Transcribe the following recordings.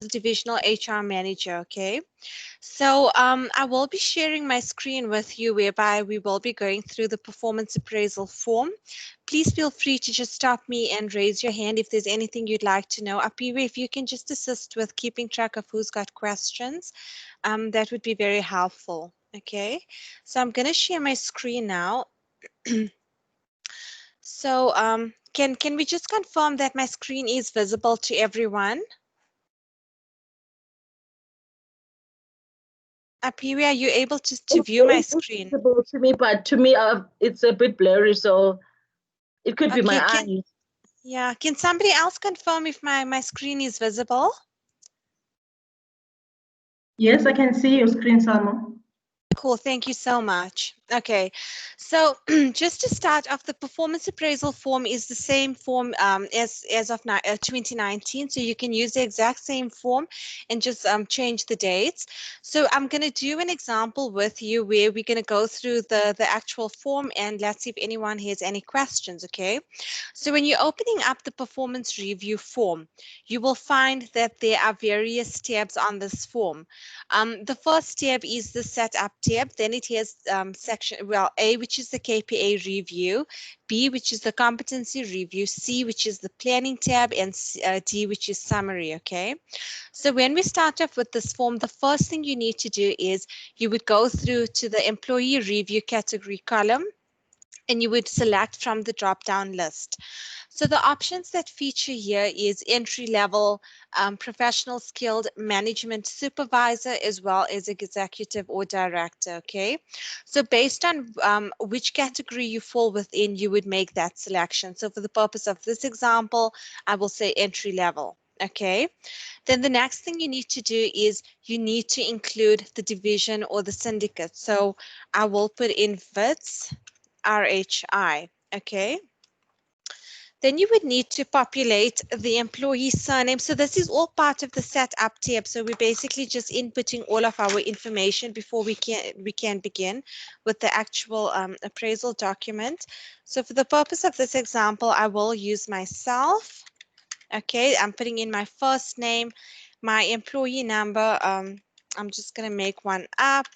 Divisional HR Manager, okay? So I will be sharing my screen with you whereby we will be going through the performance appraisal form. Please feel free to just stop me and raise your hand if there's anything you'd like to know. Apiwe, if you can just assist with keeping track of who's got questions, that would be very helpful, okay? So I'm going to share my screen now. So can we just confirm that my screen is visible to everyone? Apiwe, are you able to view my It's screen? visible to me, but to me, it's a bit blurry, so it could be my Okay, eyes. yeah, can somebody else confirm if my screen is visible? Yes, I can see your screen, Salma. Cool, thank you so much. Okay, so just to start off, the performance appraisal form is the same form as of 2019, so you can use the exact same form and just change the dates. So I'm going to do an example with you where we're going to go through the actual form, and let's see if anyone has any questions, okay? So when you're opening up the performance review form, you will find that there are various tabs on this form. The first tab is the setup tab. Then it has section, well, A, which is the KPA review, B, which is the competency review, C, which is the planning tab, and D, which is summary, okay? So when we start off with this form, the first thing you need to do is you would go through to the employee review category column, and you would select from the drop-down list. So the options that feature here is entry level, professional skilled, management supervisor, as well as executive or director, okay? So based on which category you fall within, you would make that selection. So for the purpose of this example, I will say entry level. Okay, then the next thing you need to do is you need to include the division or the syndicate. So I will put in VITS, RHI, okay? Then you would need to populate the employee surname. So this is all part of the setup tab. So we're basically just inputting all of our information before we can begin with the actual appraisal document. So for the purpose of this example, I will use myself. Okay, I'm putting in my first name, my employee number. I'm just going to make one up.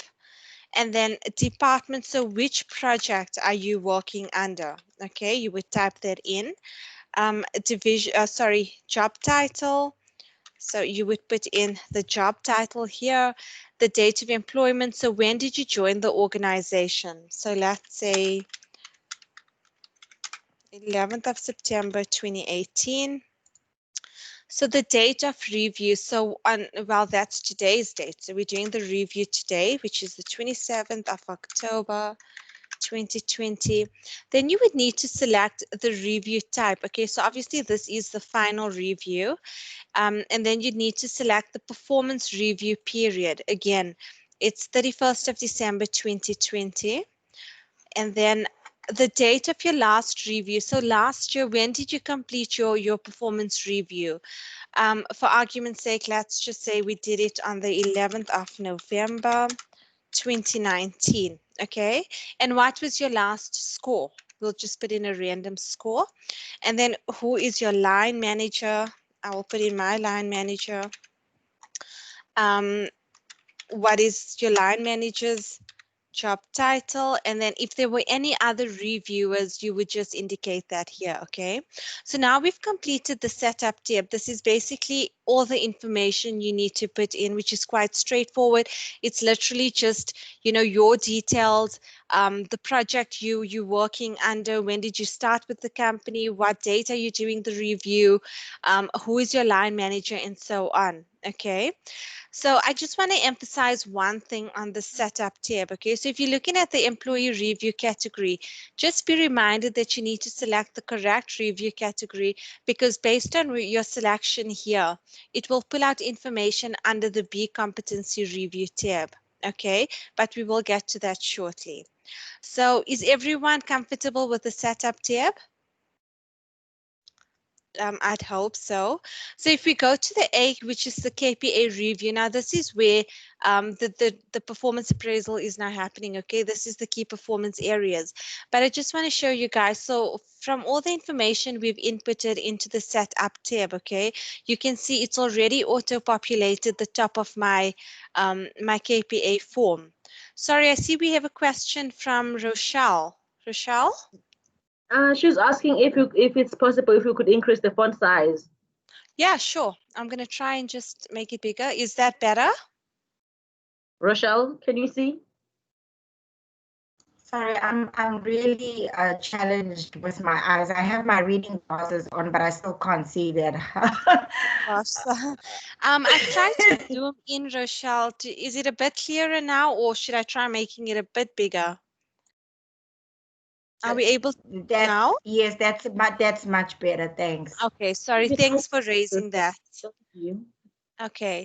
And then department, so which project are you working under? Okay, you would type that in. Division, job title. So you would put in the job title here, the date of employment. So when did you join the organization? So let's say 11th of September 2018. So the date of review, so well, that's today's date. So we're doing the review today, which is the 27th of October, 2020. Then you would need to select the review type. Okay, so obviously this is the final review. And then you need to select the performance review period. Again, it's 31st of December, 2020. And then the date of your last review. So last year, when did you complete your performance review? For argument's sake, let's just say we did it on the 11th of November, 2019. Okay, and what was your last score? We'll just put in a random score. And then who is your line manager? I will put in my line manager. What is your line manager's job title? And then if there were any other reviewers, you would just indicate that here, okay? So now we've completed the setup tab. This is basically all the information you need to put in, which is quite straightforward. It's literally just, your details, the project you working under, when did you start with the company, what date are you doing the review, who is your line manager, and so on, okay? So I just want to emphasize one thing on the setup tab, okay? So if you're looking at the employee review category, just be reminded that you need to select the correct review category, because based on your selection here, it will pull out information under the B competency review tab, okay? But we will get to that shortly. So is everyone comfortable with the setup tab? I'd hope so. So if we go to the A, which is the KPA review, now this is where the performance appraisal is now happening. Okay, this is the key performance areas. But I just want to show you guys. So from all the information we've inputted into the setup tab, okay, you can see it's already auto-populated the top of my my KPA form. Sorry, I see we have a question from Rochelle. Rochelle? She's asking if it's possible if you could increase the font size. Yeah, sure. I'm going to try and just make it bigger. Is that better? Rochelle, can you see? Sorry, I'm really challenged with my eyes. I have my reading glasses on, but I still can't see that. Gosh. I've tried to zoom in, Rochelle. Is it a bit clearer now, or should I try making it a bit bigger? Are we able That now? yes, that's much better. Thanks. Okay, sorry. Thanks for raising that. Okay,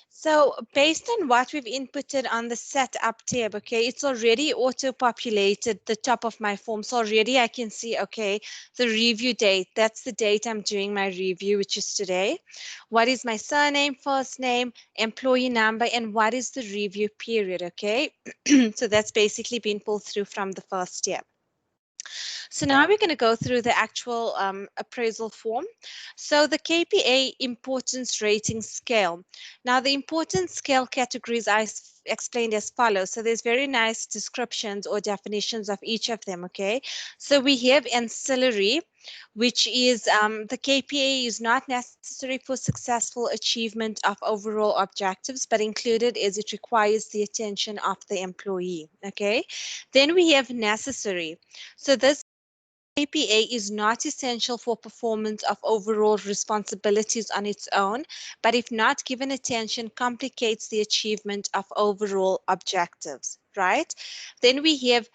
so based on what we've inputted on the setup tab, okay, it's already auto-populated the top of my form. So already I can see, okay, the review date, that's the date I'm doing my review, which is today. What is my surname, first name, employee number, and what is the review period, okay? So that's basically been pulled through from the first step. So now we're going to go through the actual appraisal form. So the KPA importance rating scale. Now the importance scale categories I explained as follows. So there's very nice descriptions or definitions of each of them, okay? So we have ancillary, which is the KPA is not necessary for successful achievement of overall objectives, but included as it requires the attention of the employee, okay? Then we have necessary. So this KPA is not essential for performance of overall responsibilities on its own, but if not given attention, complicates the achievement of overall objectives, right? Then we have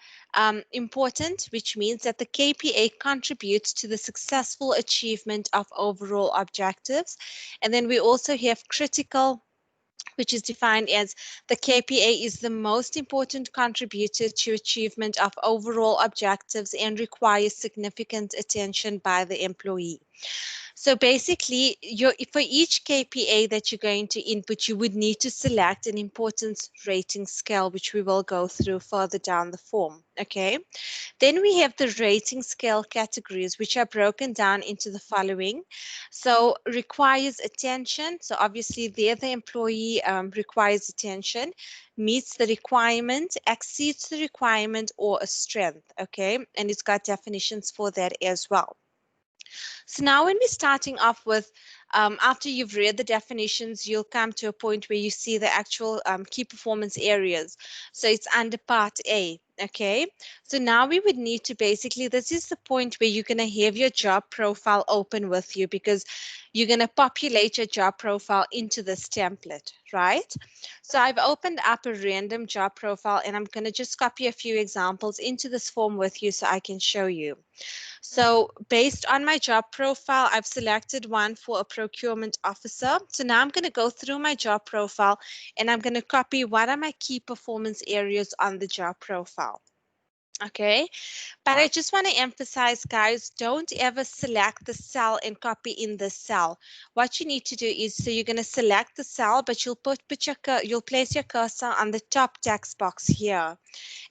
important, which means that the KPA contributes to the successful achievement of overall objectives. And then we also have critical, which is defined as the KPA is the most important contributor to achievement of overall objectives and requires significant attention by the employee. So basically, for each KPA that you're going to input, you would need to select an importance rating scale, which we will go through further down the form. Okay. Then we have the rating scale categories, which are broken down into the following. So requires attention. So obviously there the employee requires attention, meets the requirement, exceeds the requirement, or a strength. Okay. And it's got definitions for that as well. So now when we're starting off with, after you've read the definitions, you'll come to a point where you see the actual key performance areas. So it's under part A, okay? So now we would need to basically, this is the point where you're gonna have your job profile open with you because you're gonna populate your job profile into this template, right? So I've opened up a random job profile and I'm gonna just copy a few examples into this form with you so I can show you. So based on my job profile, I've selected one for a procurement officer. So now I'm going to go through my job profile and I'm going to copy what are my key performance areas on the job profile. Okay, but I just want to emphasize, guys, don't ever select the cell and copy in the cell. What you need to do is, so you're going to select the cell, but you'll place your cursor on the top text box here.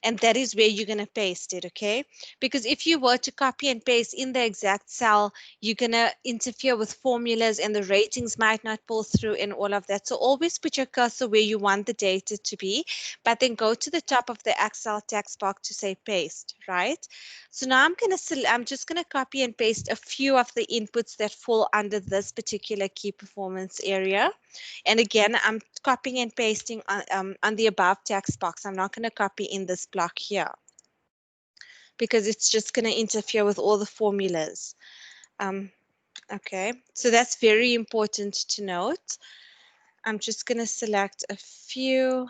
And that is where you're going to paste it, okay? Because if you were to copy and paste in the exact cell, you're going to interfere with formulas and the ratings might not pull through and all of that. So always put your cursor where you want the data to be, but then go to the top of the Excel text box to say paste, right? So now I'm just going to copy and paste a few of the inputs that fall under this particular key performance area. And again, I'm copying and pasting on the above text box. I'm not going to copy in this block here because it's just going to interfere with all the formulas. Okay, so that's very important to note. I'm just going to select a few.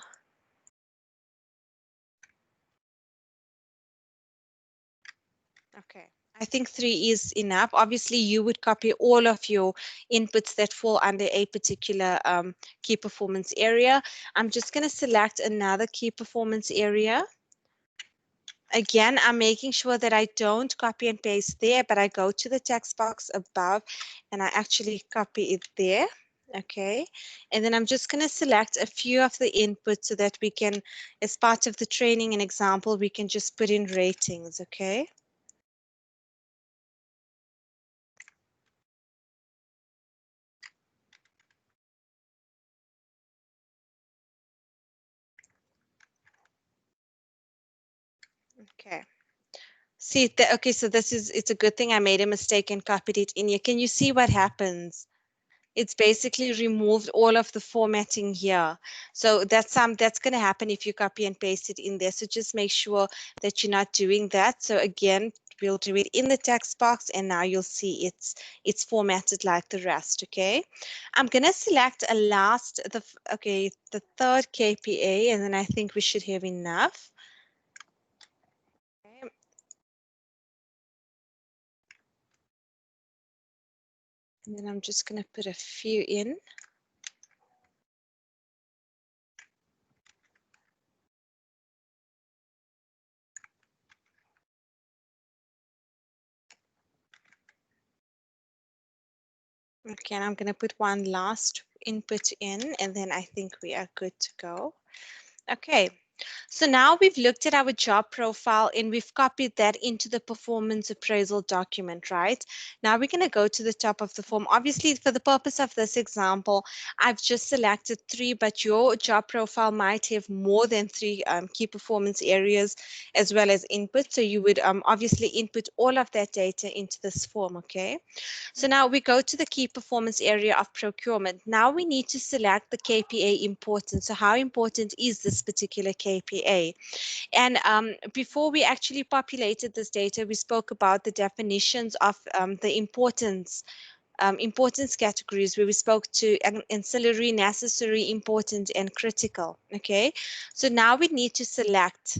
Okay, I think 3 is enough. Obviously, you would copy all of your inputs that fall under a particular key performance area. I'm just going to select another key performance area. Again, I'm making sure that I don't copy and paste there, but I go to the text box above and I actually copy it there. Okay, and then I'm just going to select a few of the inputs so that we can, as part of the training and example, we can just put in ratings. Okay. Okay. See, okay, so it's a good thing I made a mistake and copied it in here. Can you see what happens? It's basically removed all of the formatting here. So that's going to happen if you copy and paste it in there. So just make sure that you're not doing that. So again, we'll do it in the text box and now you'll see it's formatted like the rest. Okay. I'm going to select a last, the third KPA, and then I think we should have enough. Okay. And then I'm just going to put a few in. Okay, and I'm going to put one last input in, and then I think we are good to go. Okay, so now we've looked at our job profile and we've copied that into the performance appraisal document, right? Now we're going to go to the top of the form. Obviously, for the purpose of this example, I've just selected 3, but your job profile might have more than 3 key performance areas as well as input. So you would obviously input all of that data into this form, okay? So now we go to the key performance area of procurement. Now we need to select the KPA importance. So how important is this particular KPA? And before we actually populated this data, we spoke about the definitions of the importance categories where we spoke to ancillary, necessary, important, and critical. Okay, so now we need to select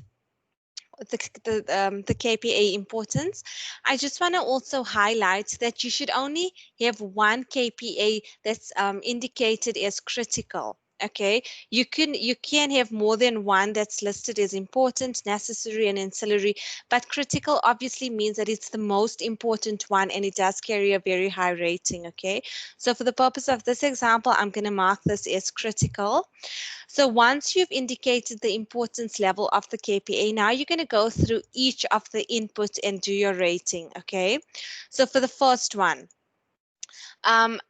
the KPA importance. I just want to also highlight that you should only have one KPA that's indicated as critical. Okay, you can have more than one that's listed as important, necessary, and ancillary, but critical obviously means that it's the most important one and it does carry a very high rating. Okay, so for the purpose of this example, I'm going to mark this as critical. So once you've indicated the importance level of the KPA, now you're going to go through each of the inputs and do your rating, okay? So for the first one,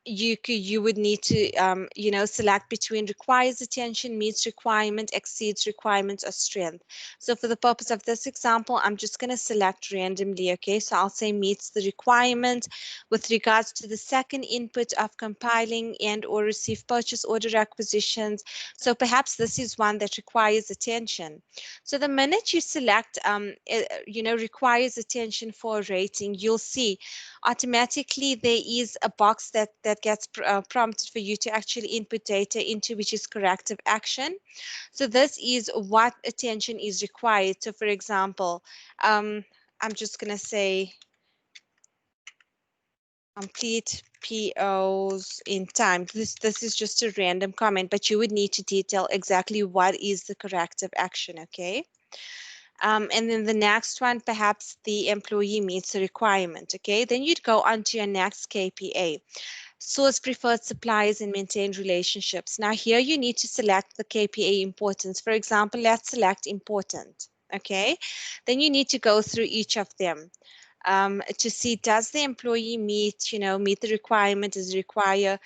you would need to select between requires attention, meets requirement, exceeds requirements, or strength. So for the purpose of this example, I'm just going to select randomly. Okay, so I'll say meets the requirement. With regards to the second input of compiling and or receive purchase order requisitions, so perhaps this is one that requires attention. So the minute you select requires attention for a rating, you'll see automatically there is a box that gets prompted for you to actually input data into, which is corrective action. So this is what attention is required. So for example, I'm just going to say complete POs in time. This is just a random comment, but you would need to detail exactly what is the corrective action, okay? And then the next one, perhaps the employee meets the requirement, okay? Then you'd go on to your next KPA, source preferred suppliers and maintain relationships. Now here you need to select the KPA importance. For example, let's select important, okay? Then you need to go through each of them to see, does the employee meet the requirement, does it require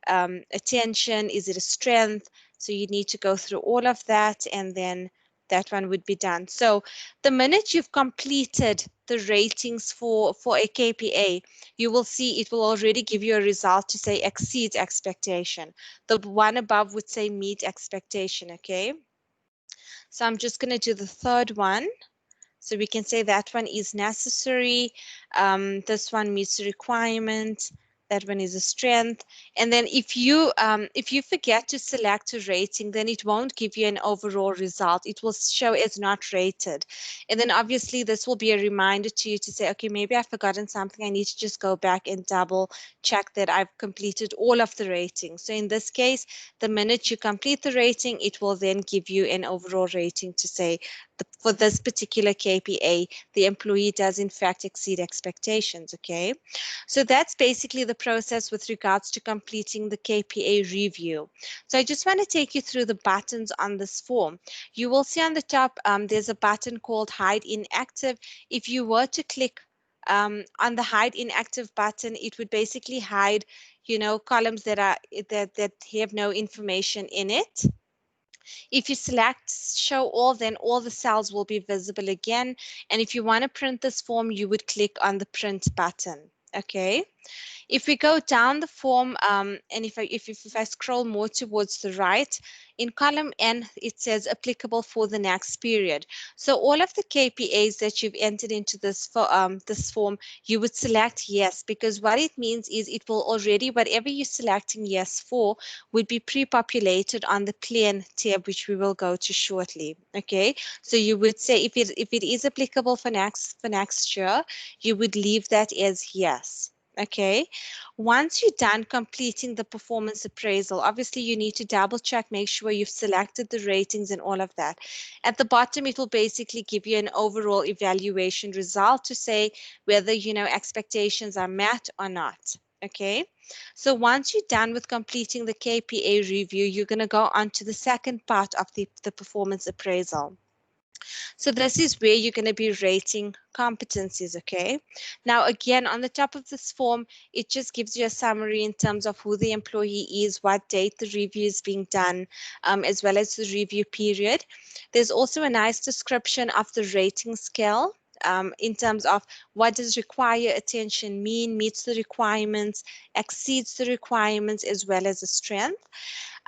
attention, is it a strength? So you need to go through all of that and then that one would be done. So the minute you've completed the ratings for a KPA, you will see it will already give you a result to say exceeds expectation. The one above would say meet expectation, okay? So I'm just going to do the third one. So we can say that one is necessary. This one meets the requirement. That one is a strength. And then if you forget to select a rating, then it won't give you an overall result. It will show as not rated. And then obviously this will be a reminder to you to say, okay, maybe I've forgotten something. I need to just go back and double check that I've completed all of the ratings. So in this case, the minute you complete the rating, it will then give you an overall rating to say for this particular KPA, the employee does in fact exceed expectations, okay? So that's basically the process with regards to completing the KPA review. So I just want to take you through the buttons on this form. You will see on the top, there's a button called Hide Inactive. If you were to click on the Hide Inactive button, it would basically hide, columns that have no information in it. If you select Show All, then all the cells will be visible again. And if you want to print this form, you would click on the Print button. Okay. If we go down the form, and if I scroll more towards the right, in column N, it says applicable for the next period. So all of the KPAs that you've entered into this form, you would select yes, because what it means is it will already, whatever you're selecting yes for, would be pre-populated on the plan tab, which we will go to shortly. Okay, so you would say if it is applicable for next year, you would leave that as yes. Okay, once you're done completing the performance appraisal, obviously you need to double check, make sure you've selected the ratings and all of that. At the bottom, it will basically give you an overall evaluation result to say whether, expectations are met or not. Okay, so once you're done with completing the KPA review, you're going to go on to the second part of the performance appraisal. So this is where you're going to be rating competencies, okay? Now, again, on the top of this form, it just gives you a summary in terms of who the employee is, what date the review is being done, as well as the review period. There's also a nice description of the rating scale. In terms of what does require attention mean, meets the requirements, exceeds the requirements, as well as the strength.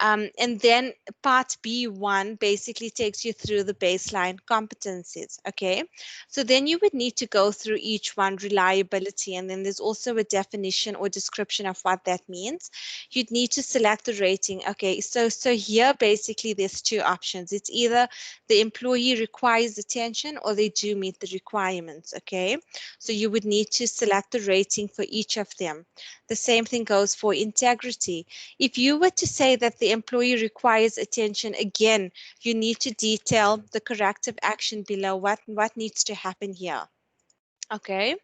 And then part B1 basically takes you through the baseline competencies. Okay, so then you would need to go through each one, reliability, and then there's also a definition or description of what that means. You'd need to select the rating. Okay, so here basically there's two options. It's either the employee requires attention or they do meet the requirements. Okay, so you would need to select the rating for each of them. The same thing goes for integrity. If you were to say that the employee requires attention, again, you need to detail the corrective action below, what needs to happen here. Okay,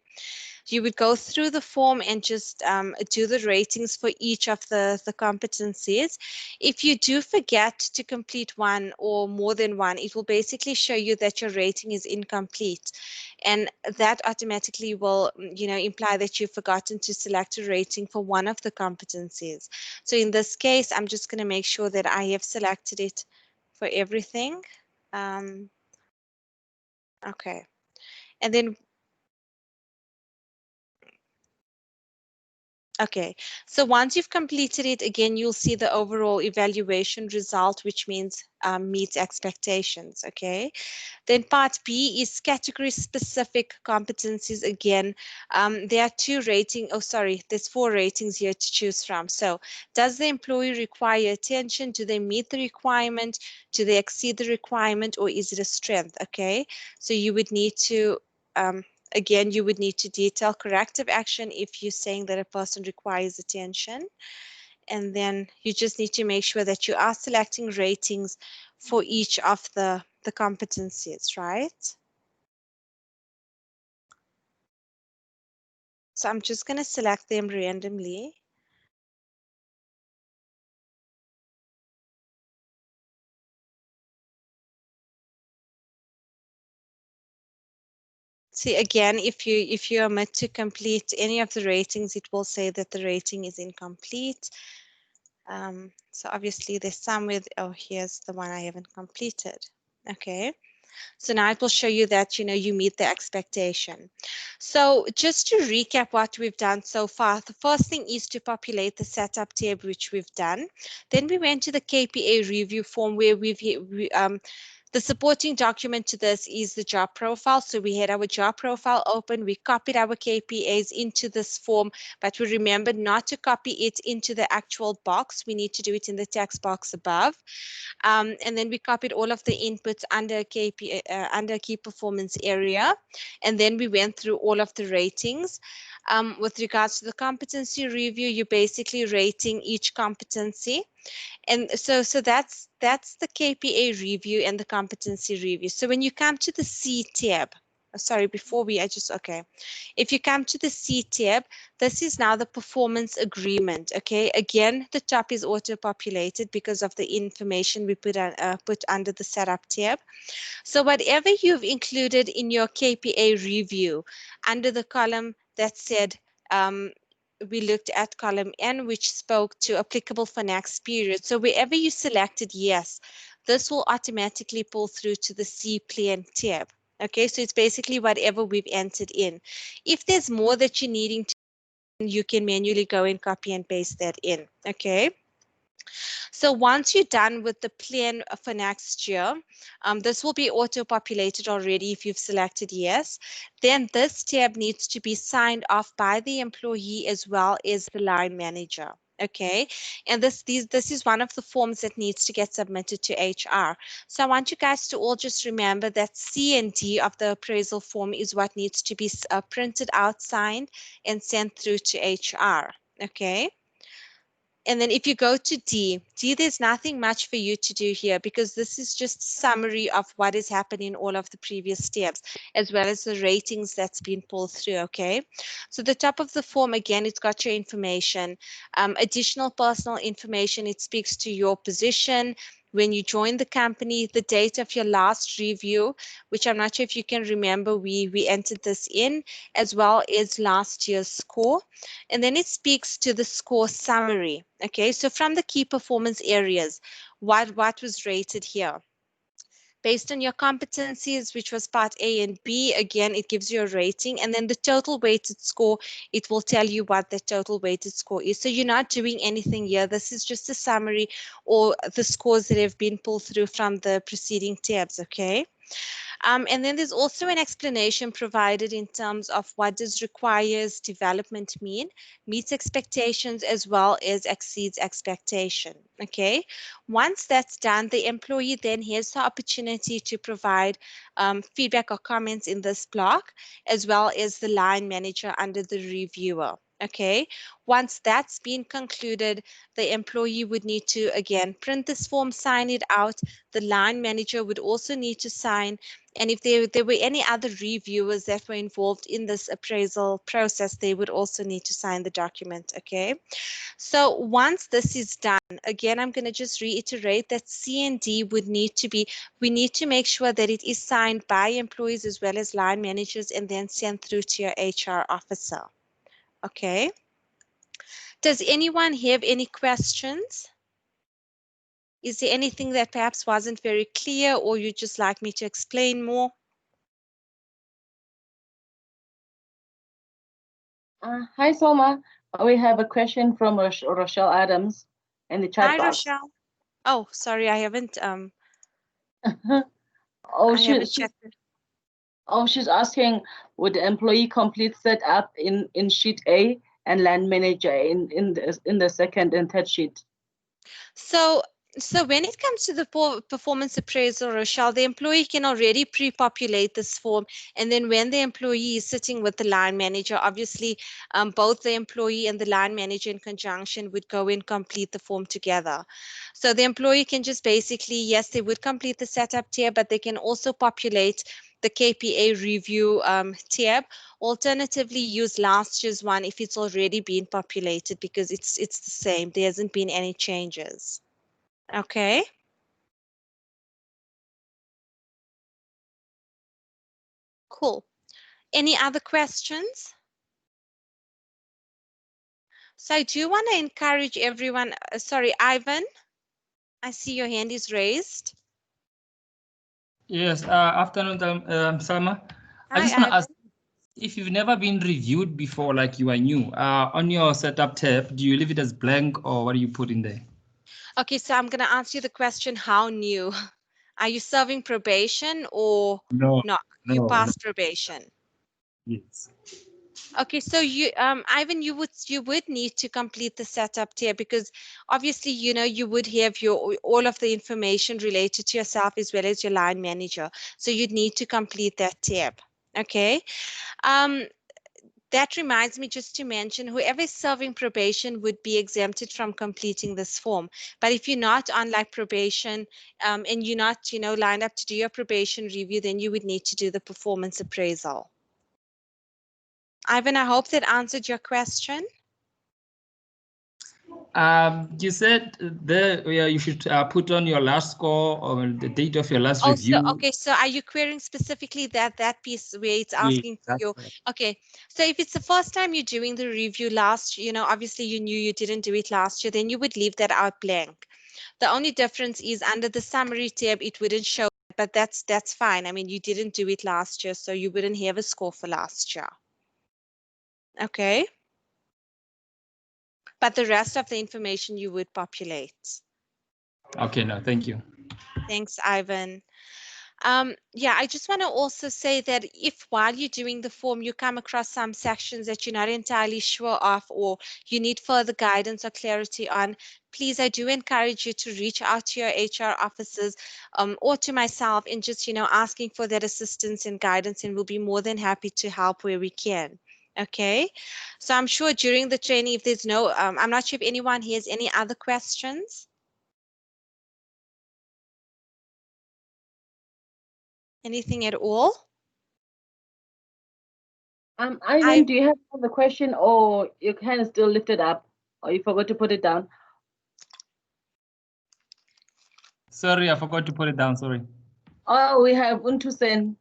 you would go through the form and just do the ratings for each of the competencies. If you do forget to complete one or more than one, it will basically show you that your rating is incomplete. And that automatically will, imply that you've forgotten to select a rating for one of the competencies. So in this case, I'm just going to make sure that I have selected it for everything. Okay. And then okay, so once you've completed it, again, you'll see the overall evaluation result, which means meets expectations, okay? Then part B is category specific competencies. Again, there are there's 4 ratings here to choose from. So does the employee require attention? Do they meet the requirement? Do they exceed the requirement, or is it a strength? Okay, so you would need to again, you would need to detail corrective action if you're saying that a person requires attention. And then you just need to make sure that you are selecting ratings for each of the competencies, right? So I'm just going to select them randomly. See, again, if you omit to complete any of the ratings, it will say that the rating is incomplete. So obviously there's some with, oh, here's the one I haven't completed. Okay. So now it will show you that, you meet the expectation. So just to recap what we've done so far, the first thing is to populate the setup tab, which we've done. Then we went to the KPA review form where the supporting document to this is the job profile. So we had our job profile open, we copied our KPAs into this form, but we remembered not to copy it into the actual box. We need to do it in the text box above. And then we copied all of the inputs under under key performance area. And then we went through all of the ratings. With regards to the competency review, you're basically rating each competency. And so that's the KPA review and the competency review. So when you come to the C tab, sorry, before we, okay. If you come to the C tab, this is now the performance agreement. Okay, again, the top is auto-populated because of the information we put under the setup tab. So whatever you've included in your KPA review under the column that said, we looked at column N, which spoke to applicable for next period. So wherever you selected yes, this will automatically pull through to the C plan tab. Okay, so it's basically whatever we've entered in. If there's more that you're needing to, you can manually go and copy and paste that in. Okay. So once you're done with the plan for next year, this will be auto-populated already if you've selected yes. Then this tab needs to be signed off by the employee as well as the line manager. Okay, and this is one of the forms that needs to get submitted to HR. So I want you guys to all just remember that C and D of the appraisal form is what needs to be printed out, signed, and sent through to HR. Okay. And then if you go to D, there's nothing much for you to do here because this is just a summary of what has happened in all of the previous steps, as well as the ratings that's been pulled through, okay? So the top of the form, again, it's got your information, additional personal information. It speaks to your position, when you joined the company, the date of your last review, which I'm not sure if you can remember, we entered this in, as well as last year's score. And then it speaks to the score summary. Okay, so from the key performance areas, what was rated here? Based on your competencies, which was part A and B, again, it gives you a rating. And then the total weighted score, it will tell you what the total weighted score is. So you're not doing anything here. This is just a summary or the scores that have been pulled through from the preceding tabs, okay? And then there's also an explanation provided in terms of what does requires development mean, meets expectations as well as exceeds expectation. Okay. Once that's done, the employee then has the opportunity to provide feedback or comments in this block, as well as the line manager under the reviewer. Okay. Once that's been concluded, the employee would need to again print this form, sign it out. The line manager would also need to sign, and if there were any other reviewers that were involved in this appraisal process, they would also need to sign the document, okay? So once this is done, again, I'm going to just reiterate that C and D would need to be, we need to make sure that it is signed by employees as well as line managers and then sent through to your HR officer, okay? Does anyone have any questions? Is there anything that perhaps wasn't very clear or you'd just like me to explain more? Hi, Soma. We have a question from Rochelle Adams in the chat Hi, box. Rochelle. Oh, sorry, I haven't Oh, I haven't checked it. she's asking, would the employee complete setup in sheet A and land manager in the second and third sheet? So when it comes to the performance appraisal, Rochelle, the employee can already pre-populate this form. And then when the employee is sitting with the line manager, obviously both the employee and the line manager in conjunction would go and complete the form together. So the employee can just basically, yes, they would complete the setup tab, but they can also populate the KPA review tab. Alternatively, use last year's one if it's already been populated because it's the same. There hasn't been any changes. Okay. Cool. Any other questions? So I do want to encourage everyone. Sorry, Ivan, I see your hand is raised. Yes, afternoon, Salma. I just want to ask, if you've never been reviewed before, like you are new, on your setup tab, do you leave it as blank or what do you put in there? Okay, so I'm going to answer you the question, how new? Are you serving probation or No, not? no, You no. passed probation. Yes. Okay, so you, Ivan, you would need to complete the setup tier because obviously, you know, you would have your all of the information related to yourself as well as your line manager. So you'd need to complete that tab. Okay. Um, That reminds me just to mention, whoever is serving probation would be exempted from completing this form. But if you're not on like probation and you're not, lined up to do your probation review, then you would need to do the performance appraisal. Ivan, I hope that answered your question. You said you should put on your last score or the date of your last review. Okay, so are you querying specifically that piece where it's asking for you? Okay, so if it's the first time you're doing the review last, obviously you knew you didn't do it last year, then you would leave that out blank. The only difference is under the summary tab, it wouldn't show, but that's fine. I mean, you didn't do it last year, so you wouldn't have a score for last year. Okay. But the rest of the information you would populate. Okay, no, thank you. Thanks, Ivan. Yeah, I just want to also say that if while you're doing the form, you come across some sections that you're not entirely sure of or you need further guidance or clarity on, please, I do encourage you to reach out to your HR officers or to myself and just, asking for that assistance and guidance, and we'll be more than happy to help where we can. Okay, so I'm sure during the training, if there's no, I'm not sure if anyone has any other questions. Anything at all? Ivan, do you have another question, or your hand is still lifted up, or you forgot to put it down? Sorry, I forgot to put it down. Sorry. Oh, we have Untusen.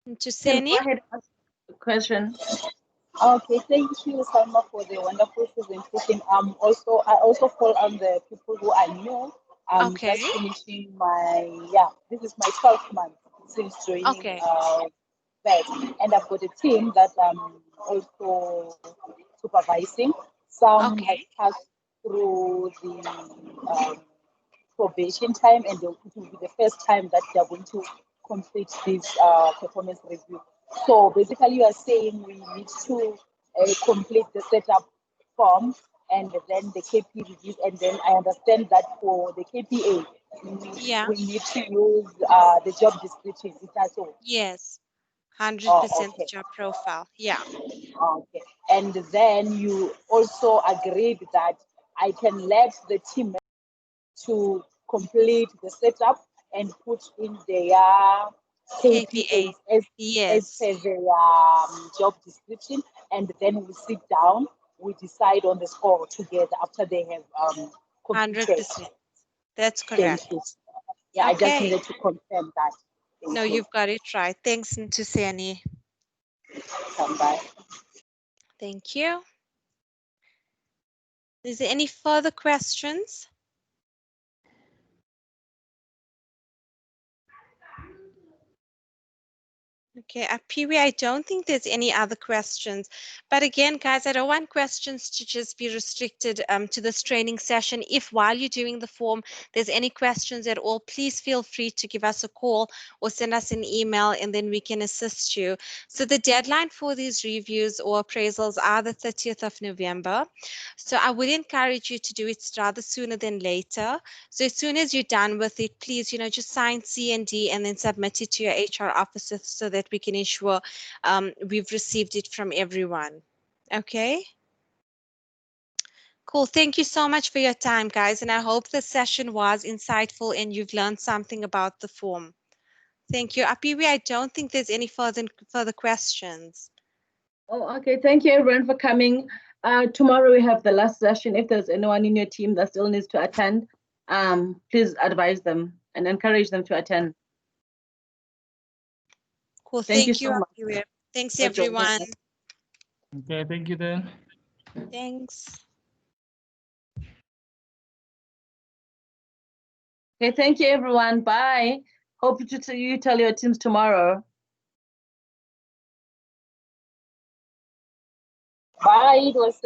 Untuseni? Go ahead and ask the question. Okay, thank you, Salma, for the wonderful presentation. Also, I also fall on the people who are new. Okay. Just finishing this is my 12th month since joining that, and I've got a team that I'm also supervising. Some have passed through the probation time, and it will be the first time that they're going to complete this performance review. So basically, you are saying we need to complete the setup form and then the KP reviews, and then I understand that for the KPA, we need to use the job description. Is that so? Yes, 100% job profile. Yeah. Okay, and then you also agreed that I can let the team to complete the setup and put in their KPAs as per the job description, and then we sit down, we decide on the score together after they have completed. 100%. That's correct. Thank you. Yeah, I just needed to confirm that. No, you've got it right. Thanks, Ntuseni. Bye. Thank you. Is there any further questions? Okay, Apiwi, I don't think there's any other questions. But again, guys, I don't want questions to just be restricted to this training session. If while you're doing the form, there's any questions at all, please feel free to give us a call or send us an email, and then we can assist you. So the deadline for these reviews or appraisals are the 30th of November. So I would encourage you to do it rather sooner than later. So as soon as you're done with it, please, just sign C&D and then submit it to your HR officer so that we can ensure we've received it from everyone. Okay? Cool. Thank you so much for your time, guys. And I hope the session was insightful and you've learned something about the form. Thank you. Apiwi, I don't think there's any further questions. Oh, okay. Thank you, everyone, for coming. Tomorrow we have the last session. If there's anyone in your team that still needs to attend, please advise them and encourage them to attend. Cool. Thank you so much. Thanks, everyone. Okay, thank you then. Thanks. Okay, thank you, everyone. Bye. Hope you tell your teams tomorrow. Bye. It was